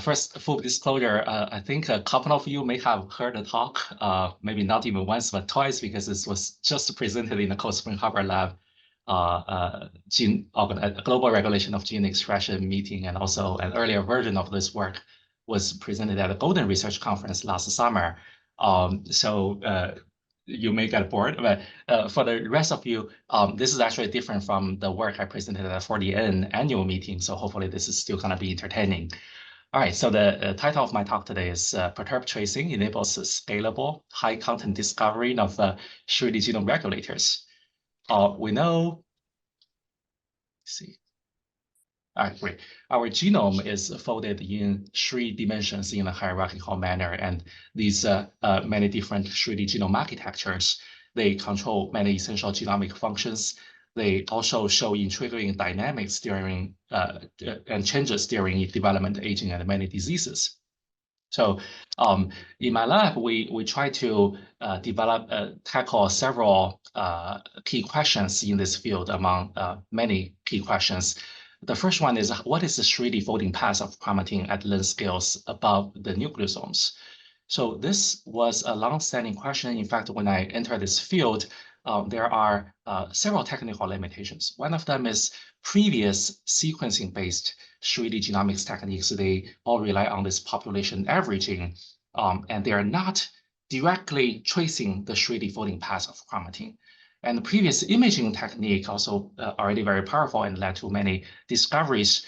First, full disclosure, I think a couple of you may have heard the talk, maybe not even once, but twice, because this was just presented in the Cold Spring Harbor Lab global regulation of gene expression meeting, and also an earlier version of this work was presented at the Golden Research Conference last summer. You may get bored, but for the rest of you, this is actually different from the work I presented at the 40N annual meeting, so hopefully this is still going to be entertaining. All right, so the title of my talk today is Perturb-tracing enables scalable, high-content discovery of 3D genome regulators. We know, let's see. All right, great. Our genome is folded in 3 dimensions in a hierarchical manner, and these many different 3D genome architectures, they control many essential genomic functions. They also show intriguing dynamics during and changes during development, aging, and many diseases. So in my lab, we try to tackle several key questions in this field among many key questions. The first one is, what is the 3D folding path of chromatin at length scales above the nucleosomes? So this was a long-standing question. In fact, when I entered this field, there are several technical limitations. One of them is previous sequencing-based 3D genomics techniques. They all rely on this population averaging, and they are not directly tracing the 3D folding path of chromatin. And the previous imaging technique also already very powerful and led to many discoveries.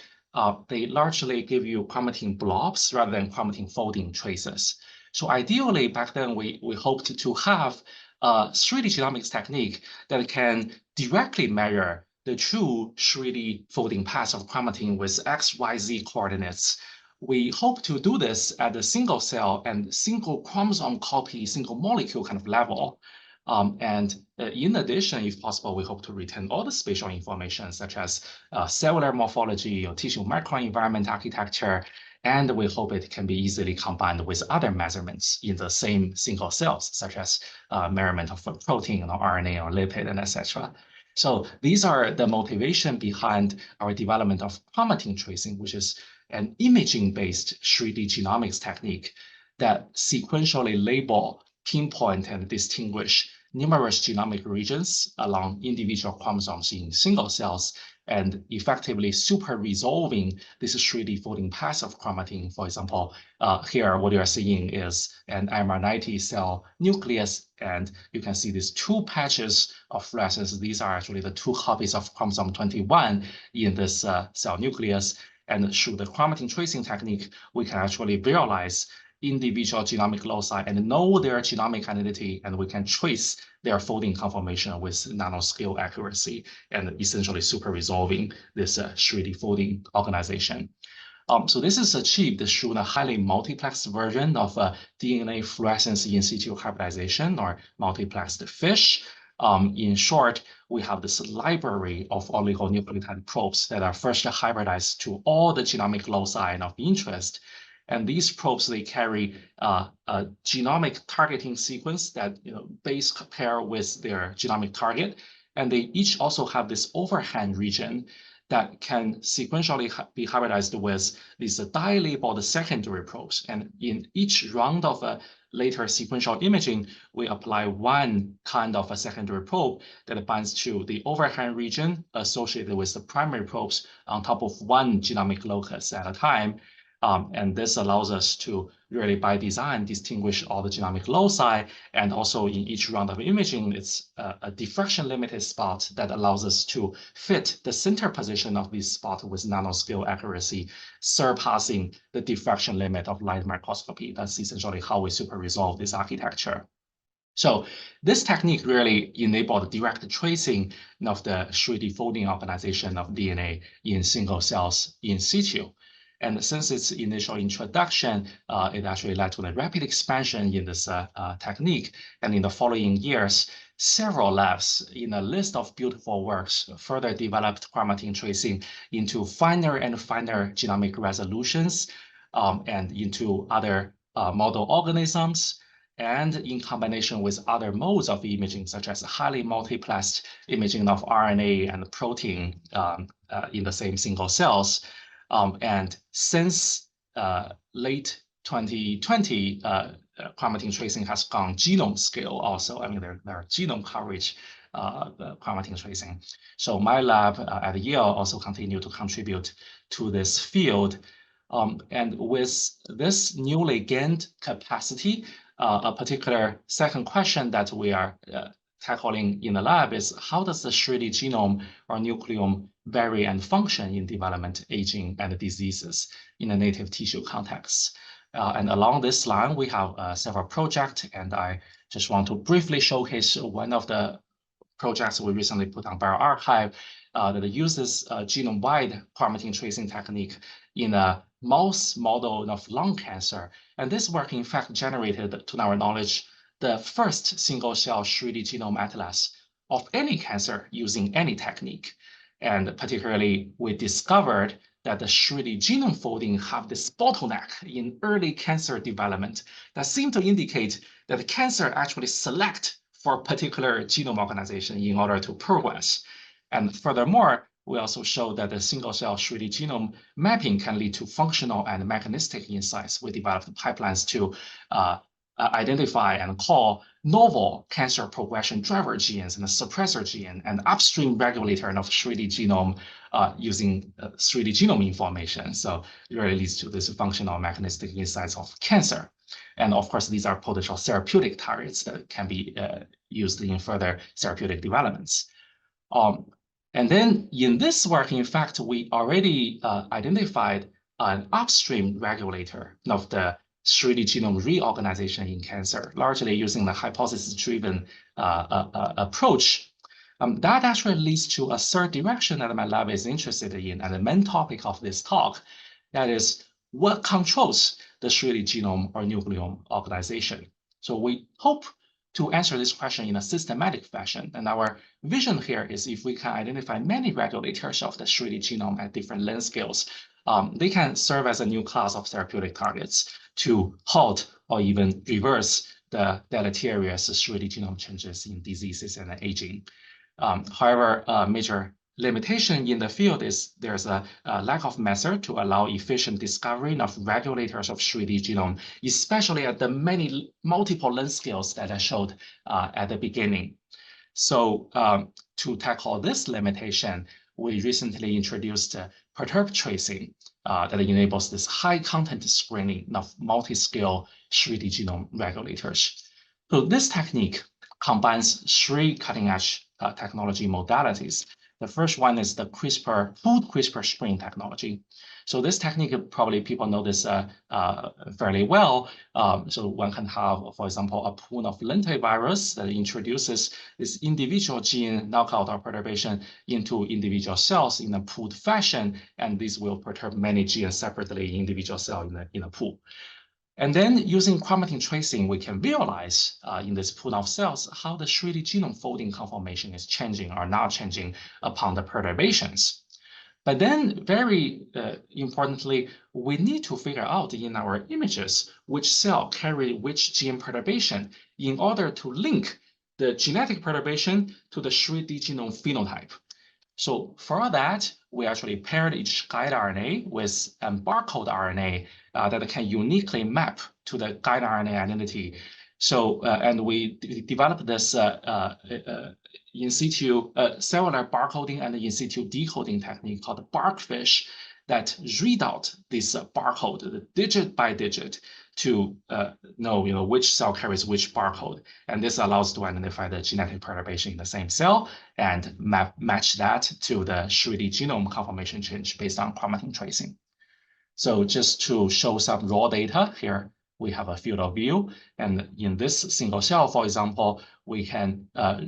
They largely give you chromatin blobs rather than chromatin folding traces. So ideally, back then, we hoped to have a 3D genomics technique that can directly measure the true 3D folding path of chromatin with X, Y, Z coordinates. We hope to do this at the single cell and single chromosome copy, single molecule kind of level. In addition, if possible, we hope to retain all the spatial information, such as cellular morphology or tissue microenvironment architecture, and we hope it can be easily combined with other measurements in the same single cells, such as measurement of protein or RNA or lipid, and etc. So these are the motivation behind our development of chromatin tracing, which is an imaging-based 3D genomics technique that sequentially label, pinpoint, and distinguish numerous genomic regions along individual chromosomes in single cells, and effectively super resolving this 3D folding path of chromatin. For example, here what you are seeing is an MR90 cell nucleus, and you can see these 2 patches of fluorescence. These are actually the 2 copies of chromosome 21 in this cell nucleus. And through the chromatin tracing technique, we can actually visualize individual genomic loci and know their genomic identity, and we can trace their folding conformation with nanoscale accuracy and essentially super resolving this 3D folding organization. So this is achieved through a highly multiplexed version of DNA fluorescence in situ hybridization, or multiplexed FISH. In short, we have this library of oligonucleotide probes that are first hybridized to all the genomic loci of interest. And these probes, they carry a genomic targeting sequence that base pair with their genomic target. And they each also have this overhang region that can sequentially be hybridized with these dye-labeled secondary probes. And in each round of later sequential imaging, we apply one kind of a secondary probe that binds to the overhang region associated with the primary probes on top of one genomic locus at a time. And this allows us to really, by design, distinguish all the genomic loci. And also in each round of imaging, it's a diffraction-limited spot that allows us to fit the center position of this spot with nanoscale accuracy, surpassing the diffraction limit of light microscopy. That's essentially how we super resolve this architecture. So this technique really enabled direct tracing of the 3D folding organization of DNA in single cells in situ. And since its initial introduction, it actually led to a rapid expansion in this technique. And in the following years, several labs in a list of beautiful works further developed chromatin tracing into finer and finer genomic resolutions and into other model organisms, and in combination with other modes of imaging, such as highly multiplexed imaging of RNA and protein in the same single cells. And since late 2020, chromatin tracing has gone genome scale also. I mean, there are genome coverage chromatin tracing. So my lab at Yale also continue to contribute to this field. And with this newly gained capacity, a particular second question that we are tackling in the lab is how does the 3D genome or nucleome vary and function in development, aging, and diseases in a native tissue context? And along this line, we have several projects, and I just want to briefly showcase one of the projects we recently put on bioRxiv that uses genome-wide chromatin tracing technique in a mouse model of lung cancer. And this work, in fact, generated, to our knowledge, the first single-cell 3D genome atlas of any cancer using any technique. And particularly, we discovered that the 3D genome folding have this bottleneck in early cancer development that seem to indicate that the cancer actually select for a particular genome organization in order to progress. And furthermore, we also showed that the single-cell 3D genome mapping can lead to functional and mechanistic insights. We developed pipelines to identify and call novel cancer progression driver genes and a suppressor gene and upstream regulator of 3D genome using 3D genome information. So it really leads to this functional mechanistic insights of cancer. And of course, these are potential therapeutic targets that can be used in further therapeutic developments. And then in this work, in fact, we already identified an upstream regulator of the 3D genome reorganization in cancer, largely using the hypothesis-driven approach. That actually leads to a third direction that my lab is interested in, and the main topic of this talk, that is what controls the 3D genome or nucleome organization. So we hope to answer this question in a systematic fashion. And our vision here is if we can identify many regulators of the 3D genome at different length scales, they can serve as a new class of therapeutic targets to halt or even reverse the deleterious 3D genome changes in diseases and aging. However, a major limitation in the field is there's a lack of method to allow efficient discovery of regulators of 3D genome, especially at the multiple length scales that I showed at the beginning. So to tackle this limitation, we recently introduced Perturb-tracing that enables this high content screening of multiscale 3D genome regulators. So this technique combines three cutting-edge technology modalities. The first one is the food CRISPR screen technology. So this technique, probably people know this fairly well. So one can have, for example, a pool of lentivirus that introduces this individual gene knockout or perturbation into individual cells in a pooled fashion, and this will perturb many genes separately in individual cell in a pool. And then using chromatin tracing, we can visualize in this pool of cells how the 3D genome folding conformation is changing or not changing upon the perturbations. But then very importantly, we need to figure out in our images which cell carry which gene perturbation in order to link the genetic perturbation to the 3D genome phenotype. So for that, we actually paired each guide RNA with a barcode RNA that can uniquely map to the guide RNA identity. So, and we developed this in situ cellular barcoding and in situ decoding technique called BarkFish that read out this barcode digit by digit to know which cell carries which barcode. And this allows to identify the genetic perturbation in the same cell and match that to the 3D genome conformation change based on chromatin tracing. So just to show some raw data here, we have a field of view. And in this single cell, for example, we can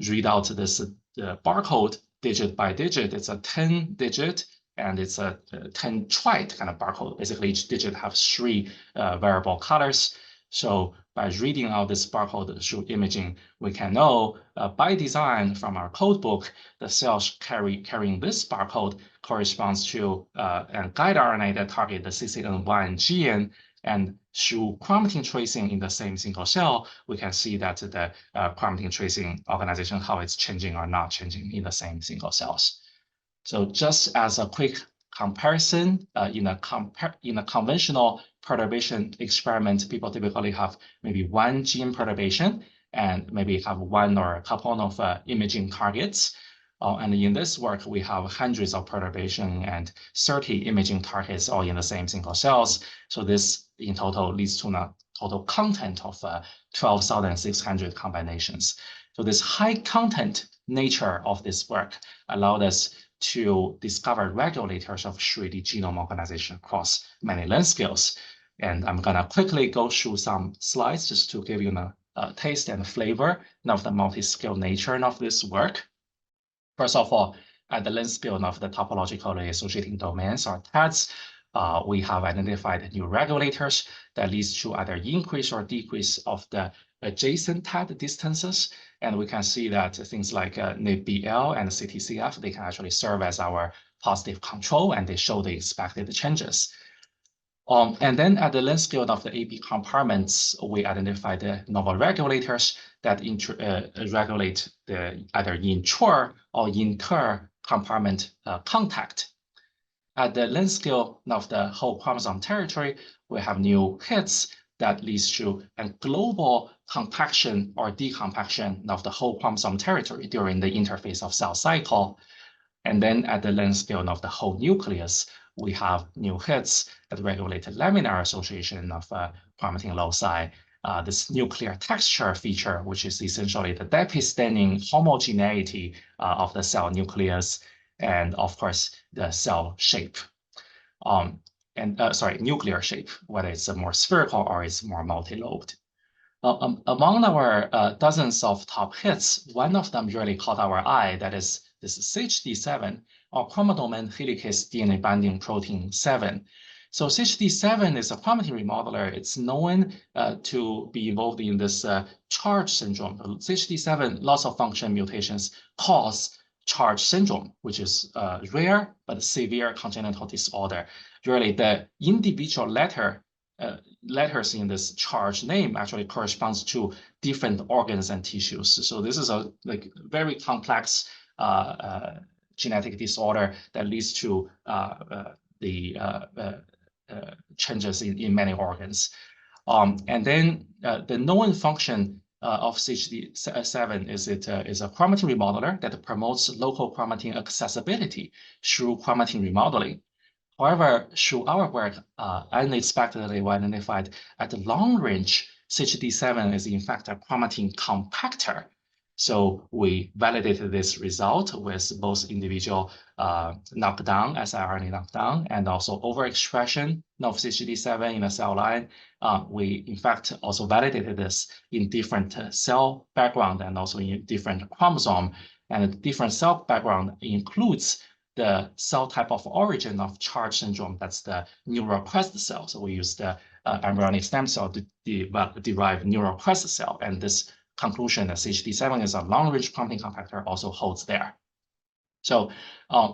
read out this barcode digit by digit. It's a 10 digit and it's a 10 trite kind of barcode. Basically, each digit has three variable colors. So by reading out this barcode through imaging, we can know by design from our code book, the cells carrying this barcode corresponds to a guide RNA that target the CCN1 gene. And through chromatin tracing in the same single cell, we can see that the chromatin tracing organization, how it's changing or not changing in the same single cells. So just as a quick comparison, in a conventional perturbation experiment, people typically have maybe one gene perturbation and maybe have one or a couple of imaging targets. And in this work, we have hundreds of perturbation and 30 imaging targets all in the same single cells. So this in total leads to a total content of 12,600 combinations. So this high content nature of this work allowed us to discover regulators of 3D genome organization across many length scales. And I'm gonna quickly go through some slides just to give you a taste and flavor of the multi-scale nature of this work. First of all, at the length scale of the topologically associating domains or TADs, we have identified new regulators that leads to either increase or decrease of the adjacent TAD distances. And we can see that things like NIBBL and CTCF, they can actually serve as our positive control, and they show the expected changes. And then at the length scale of the AB compartments, we identified the novel regulators that regulate the either intra or inter compartment contact. At the length scale of the whole chromosome territory, we have new hits that leads to a global compaction or decompaction of the whole chromosome territory during the interphase of cell cycle. And then at the length scale of the whole nucleus, we have new hits that regulate the laminar association of chromatin loci, this nuclear texture feature, which is essentially the depistaining homogeneity of the cell nucleus, and of course, the cell shape. Nuclear shape, whether it's more spherical or it's more multi-lobed. Among our dozens of top hits, one of them really caught our eye, that is this CHD7, or chromodomain helicase DNA binding protein 7. So CHD7 is a chromatin remodeler. It's known to be involved in this charge syndrome. CHD7 loss of function mutations cause charge syndrome, which is rare but severe congenital disorder. Really, the individual letters in this charge name actually corresponds to different organs and tissues. So this is a very complex genetic disorder that leads to changes in many organs. And then the known function of CHD7 is it is a chromatin remodeler that promotes local chromatin accessibility through chromatin remodeling. However, through our work, unexpectedly we identified at the long range, CHD7 is in fact a chromatin compactor. So we validated this result with both individual knockdown, siRNA knockdown, and also overexpression of CHD7 in a cell line. We, in fact, also validated this in different cell background and also in different chromosome. And the different cell background includes the cell type of origin of charge syndrome, that's the neural crest cell. So we use the embryonic stem cell to derive neural crest cell. And this conclusion that CHD7 is a long-range chromatin compactor also holds there. So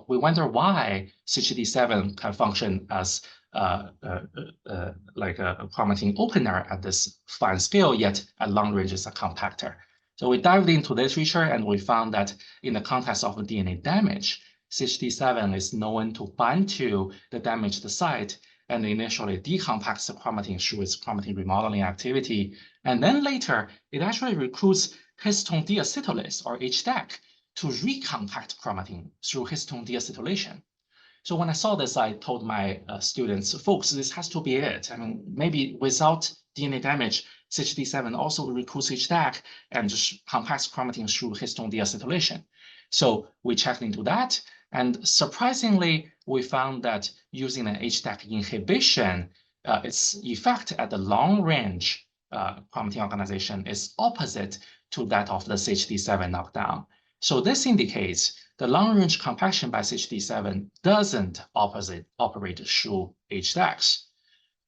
we wonder why CHD7 can function as like a chromatin opener at this fine scale, yet at long range is a compactor. So we dived into literature and we found that in the context of DNA damage, CHD7 is known to bind to the damaged site and initially decompacts the chromatin through its chromatin remodeling activity. And then later, it actually recruits histone deacetylase, or HDAC, to recompact chromatin through histone deacetylation. So when I saw this, I told my students, folks, this has to be it. I mean, maybe without DNA damage, CHD7 also recruits HDAC and just compacts chromatin through histone deacetylation. So we checked into that. And surprisingly, we found that using an HDAC inhibition, its effect at the long range chromatin organization is opposite to that of the CHD7 knockdown. So this indicates the long range compaction by CHD7 doesn't operate through HDACs.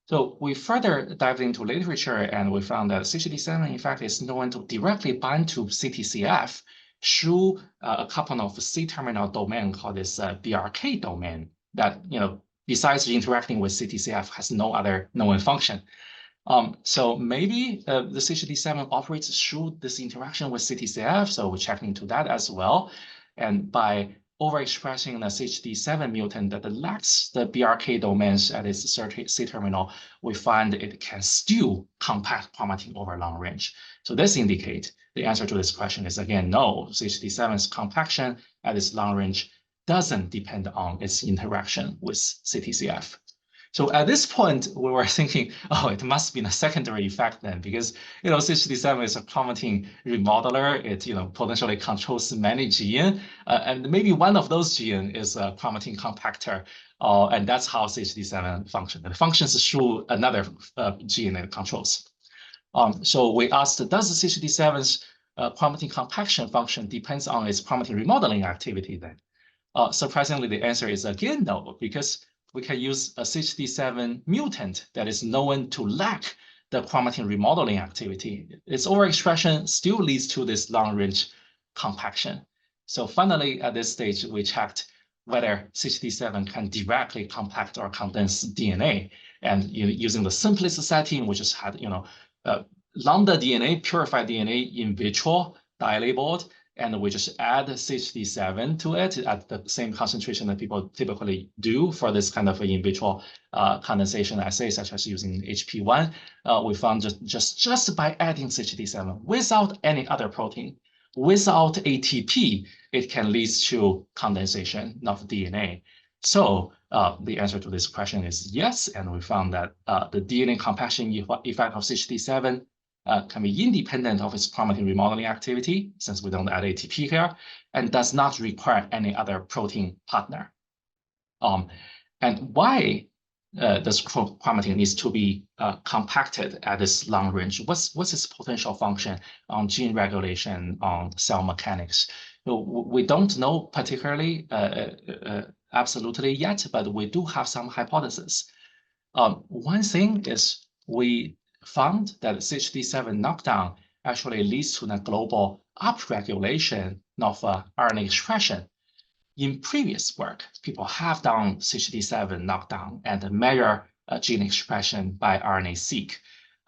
So we further dived into literature and we found that CHD7 in fact is known to directly bind to CTCF through a couple of C-terminal domain called this BRK domain that, besides interacting with CTCF, has no other known function. So maybe the CHD7 operates through this interaction with CTCF. So we checked into that as well. And by overexpressing the CHD7 mutant that lacks the BRK domains at its C-terminal, we find it can still compact chromatin over long range. So this indicates the answer to this question is, again, no. CHD7's compaction at its long range doesn't depend on its interaction with CTCF. So at this point, we were thinking, oh, it must be a secondary effect then, because CHD7 is a chromatin remodeler. It potentially controls many genes, and maybe one of those genes is a chromatin compactor, and that's how CHD7 functions. It functions through another gene it controls. So we asked, does the CHD7's chromatin compaction function depends on its chromatin remodeling activity then? Surprisingly, the answer is again no, because we can use a CHD7 mutant that is known to lack the chromatin remodeling activity. Its overexpression still leads to this long-range compaction. So finally, at this stage, we checked whether CHD7 can directly compact or condense DNA. And using the simplest setting, we just had lambda DNA, purified DNA in vitro, dilabeled, and we just add CHD7 to it at the same concentration that people typically do for this kind of in vitro condensation assay, such as using HP1. We found just by adding CHD7 without any other protein, without ATP, it can lead to condensation of DNA. So the answer to this question is yes, and we found that the DNA compaction effect of CHD7 can be independent of its chromatin remodeling activity, since we don't add ATP here, and does not require any other protein partner. And why does chromatin needs to be compacted at this long range? What's its potential function on gene regulation, on cell mechanics? We don't know particularly absolutely yet, but we do have some hypotheses. One thing is we found that CHD7 knockdown actually leads to the global upregulation of RNA expression. In previous work, people have done CHD7 knockdown and measure gene expression by RNA-seq.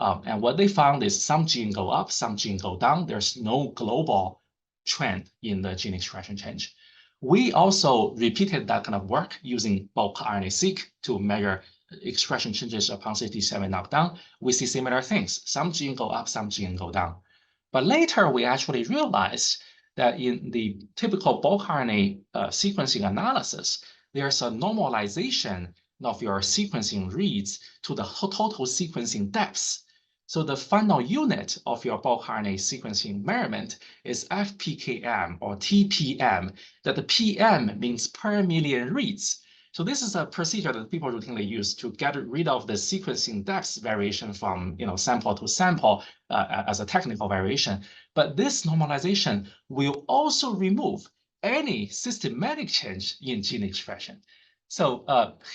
And what they found is some genes go up, some genes go down. There's no global trend in the gene expression change. We also repeated that kind of work using bulk RNA-seq to measure expression changes upon CHD7 knockdown. We see similar things. Some genes go up, some genes go down. But later, we actually realized that in the typical bulk RNA sequencing analysis, there's a normalization of your sequencing reads to the total sequencing depths. So the final unit of your bulk RNA sequencing measurement is FPKM or TPM, that the PM means per million reads. So this is a procedure that people routinely use to get rid of the sequencing depth variation from sample to sample as a technical variation. But this normalization will also remove any systematic change in gene expression. So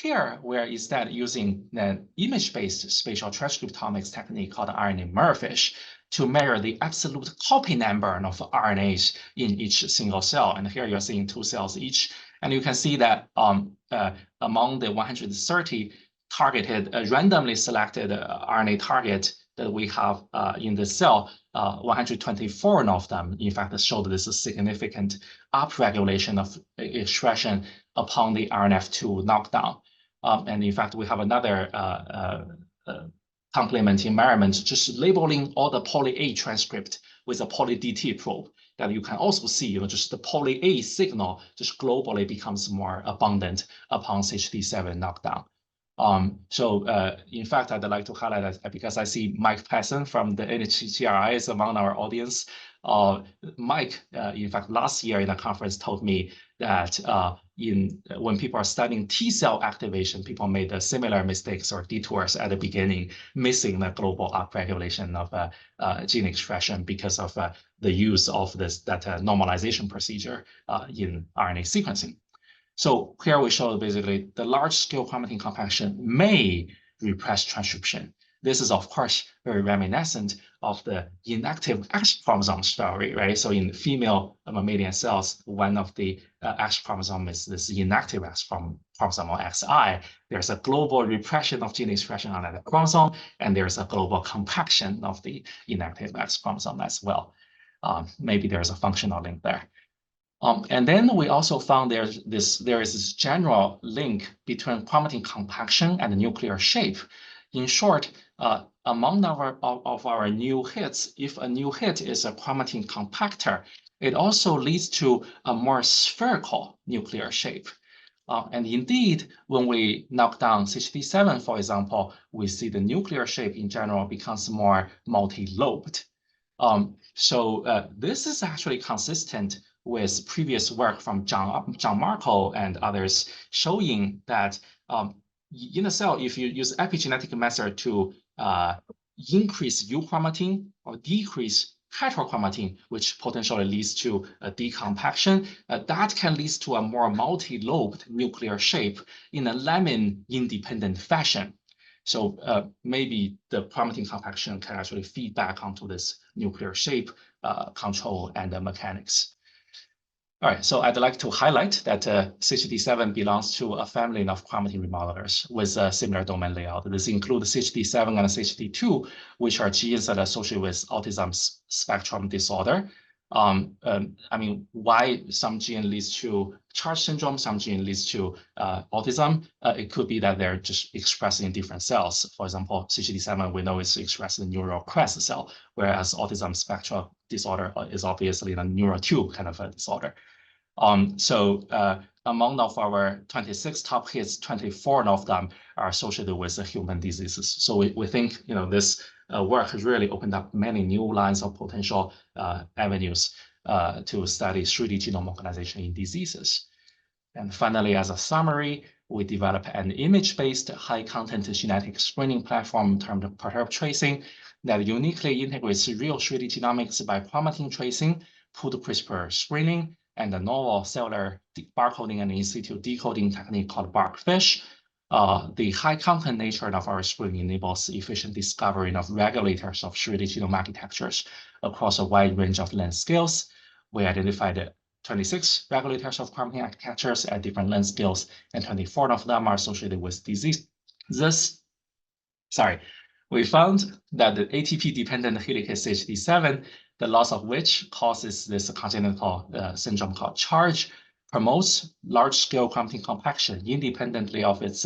here we're instead using an image-based spatial transcriptomics technique called RNA mirrorfish to measure the absolute copy number of RNAs in each single cell. And here you're seeing 2 cells each. And you can see that among the 130 targeted, randomly selected RNA target that we have in the cell, 124 of them, in fact, showed this significant upregulation of expression upon the RNF2 knockdown. And in fact, we have another complementing measurement, just labeling all the poly A transcript with a poly DT probe. That you can also see, just the poly A signal just globally becomes more abundant upon CHD7 knockdown. In fact, I'd like to highlight that because I see Mike Pesson from the NHGRI is among our audience. Mike, in fact, last year in a conference told me that when people are studying T cell activation, people made similar mistakes or detours at the beginning, missing the global upregulation of gene expression because of the use of that normalization procedure in RNA sequencing. So here we show basically the large-scale chromatin compaction may repress transcription. This is, of course, very reminiscent of the inactive X chromosome story, right? So in female mammalian cells, one of the X chromosome is this inactive X chromosome or XI. There's a global repression of gene expression on that chromosome, and there's a global compaction of the inactive X chromosome as well. Maybe there's a functional link there. And then we also found there is this general link between chromatin compaction and nuclear shape. In short, among our new hits, if a new hit is a chromatin compactor, it also leads to a more spherical nuclear shape. And indeed, when we knock down CHD7, for example, we see the nuclear shape in general becomes more multi-lobed. So this is actually consistent with previous work from John Marco and others showing that in a cell, if you use epigenetic method to increase euchromatin or decrease heterochromatin, which potentially leads to a decompaction, that can lead to a more multi-lobed nuclear shape in a lemon-independent fashion. So maybe the chromatin compaction can actually feed back onto this nuclear shape control and the mechanics. All right, so I'd like to highlight that CHD7 belongs to a family of chromatin remodelers with a similar domain layout. This includes CHD7 and CHD2, which are genes that are associated with autism spectrum disorder. I mean, why some gene leads to Charge syndrome, some gene leads to autism. It could be that they're just expressed in different cells. For example, CHD7, we know is expressed in the neural crest cell, whereas autism spectrum disorder is obviously in a neural tube kind of a disorder. Among of our 26 top hits, 24 of them are associated with human diseases. So we think this work has really opened up many new lines of potential avenues to study 3D genome organization in diseases. And finally, as a summary, we developed an image-based high-content genetic screening platform termed Perturb-tracing that uniquely integrates real 3D genomics by chromatin tracing, pooled CRISPR screening, and a novel cellular barcoding and in situ decoding technique called BarkFish. The high-content nature of our screening enables efficient discovery of regulators of 3D genome architectures across a wide range of length scales. We identified 26 regulators of chromatin architectures at different length scales, and 24 of them are associated with diseases. We found that the ATP-dependent helicase CHD7, the loss of which causes this congenital syndrome called Charge, promotes large-scale chromatin compaction independently of its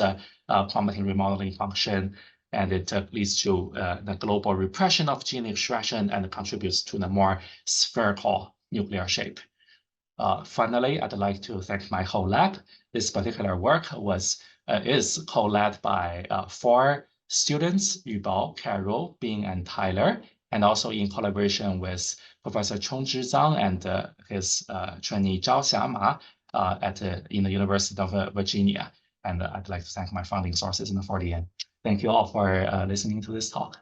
chromatin remodeling function, and it leads to the global repression of gene expression and contributes to the more spherical nuclear shape. Finally, I'd like to thank my whole lab. This particular work is co-led by 4 students, Yubao, Carol, Bing, and Tyler, and also in collaboration with Professor Chongzhi Zhang and his trainee Zhao Xiama in the University of Virginia. And I'd like to thank my funding sources in the 40N. Thank you all for listening to this talk.